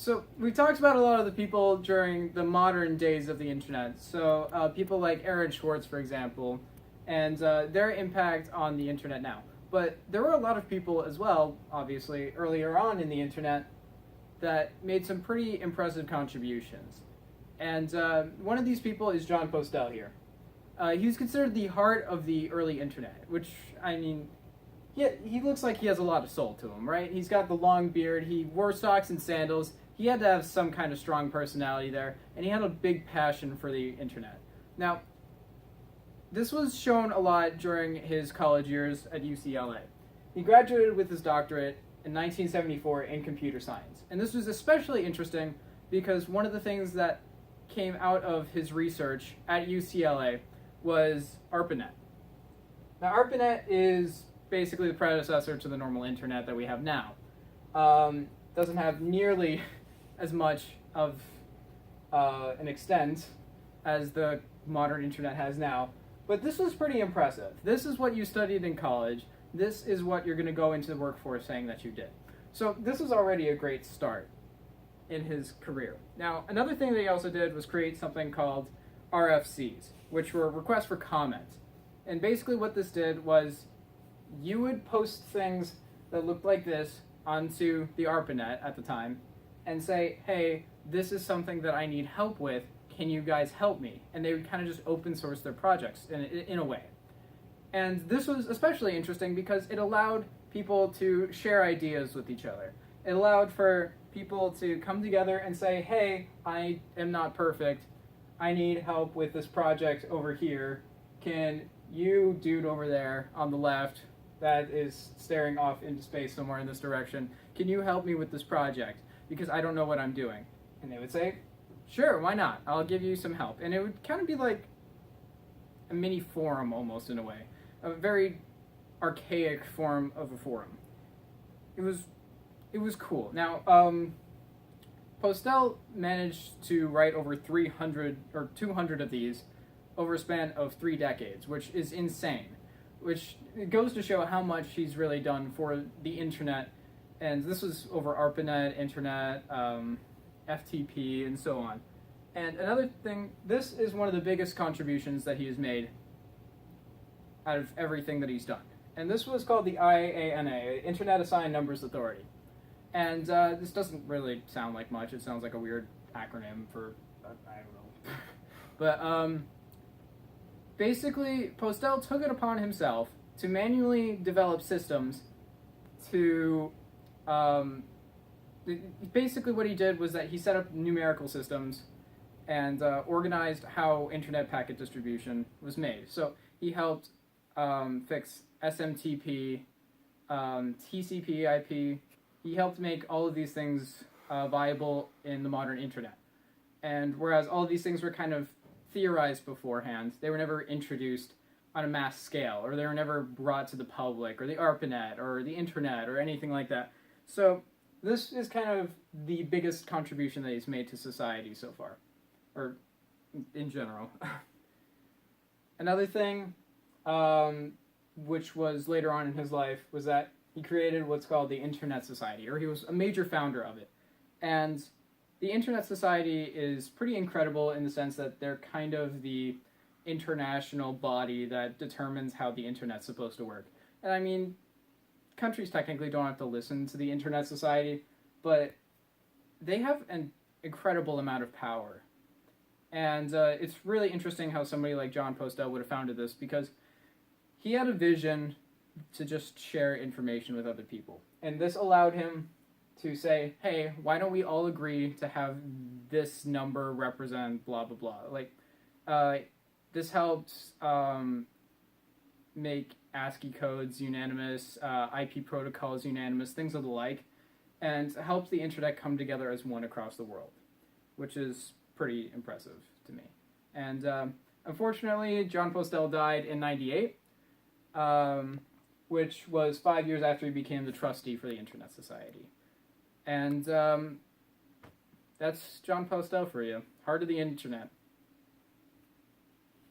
So we talked about a lot of the people during the modern days of the internet. So people like Aaron Schwartz, for example, and their impact on the internet now. But there were a lot of people as well, obviously, earlier on in the internet that made some pretty impressive contributions. And one of these people is John Postel here. He was considered the heart of the early internet, which, I mean, he looks like he has a lot of soul to him, right? He's got the long beard, he wore socks and sandals, he had to have some kind of strong personality there, and he had a big passion for the internet. Now, this was shown a lot during his college years at UCLA. He graduated with his doctorate in 1974 in computer science. And this was especially interesting because one of the things that came out of his research at UCLA was ARPANET. Now, ARPANET is basically the predecessor to the normal internet that we have now. Doesn't have nearly as much of an extent as the modern internet has now, but this was pretty impressive. This is what you studied in college. This is what you're going to go into the workforce saying that you did. So this is already a great start in his career. Now, another thing that he also did was create something called RFCs, which were requests for comments. And basically what this did was you would post things that looked like this onto the ARPANET at the time and say, hey, this is something that I need help with. Can you guys help me? And they would kind of just open source their projects in a way. And this was especially interesting because it allowed people to share ideas with each other. It allowed for people to come together and say, hey, I am not perfect. I need help with this project over here. Can you dude over there on the left that is staring off into space somewhere in this direction, can you help me with this project? Because I don't know what I'm doing. And they would say, sure, why not? I'll give you some help. And it would kind of be like a mini forum almost in a way. A very archaic form of a forum. It was cool. Now, Postel managed to write over 300 or 200 of these over a span of 3 decades, which is insane. Which goes to show how much he's really done for the internet. And this was over ARPANET, internet, FTP, and so on. And another thing, this is one of the biggest contributions that he has made out of everything that he's done. And this was called the IANA, Internet Assigned Numbers Authority. And this doesn't really sound like much. It sounds like a weird acronym for, I don't know. But basically, Postel took it upon himself to manually develop systems to, basically what he did was that he set up numerical systems and organized how internet packet distribution was made. So he helped fix SMTP, TCP/IP. He helped make all of these things viable in the modern internet. And whereas all of these things were kind of theorized beforehand, they were never introduced on a mass scale, or they were never brought to the public, or the ARPANET, or the internet, or anything like that. So this is kind of the biggest contribution that he's made to society so far, or in general. Another thing, which was later on in his life, was that he created what's called the Internet Society, or he was a major founder of it. And the Internet Society is pretty incredible in the sense that they're kind of the international body that determines how the internet's supposed to work. And I mean, countries technically don't have to listen to the Internet Society, but they have an incredible amount of power. And it's really interesting how somebody like John Postel would have founded this, because he had a vision to just share information with other people. And this allowed him to say, hey, why don't we all agree to have this number represent blah, blah, blah. Like, this helped make ASCII codes unanimous, IP protocols unanimous, things of the like, and helped the internet come together as one across the world, which is pretty impressive to me. And unfortunately, John Postel died in '98, which was 5 years after he became the trustee for the Internet Society. And that's John Postel for you. Heart of the Internet.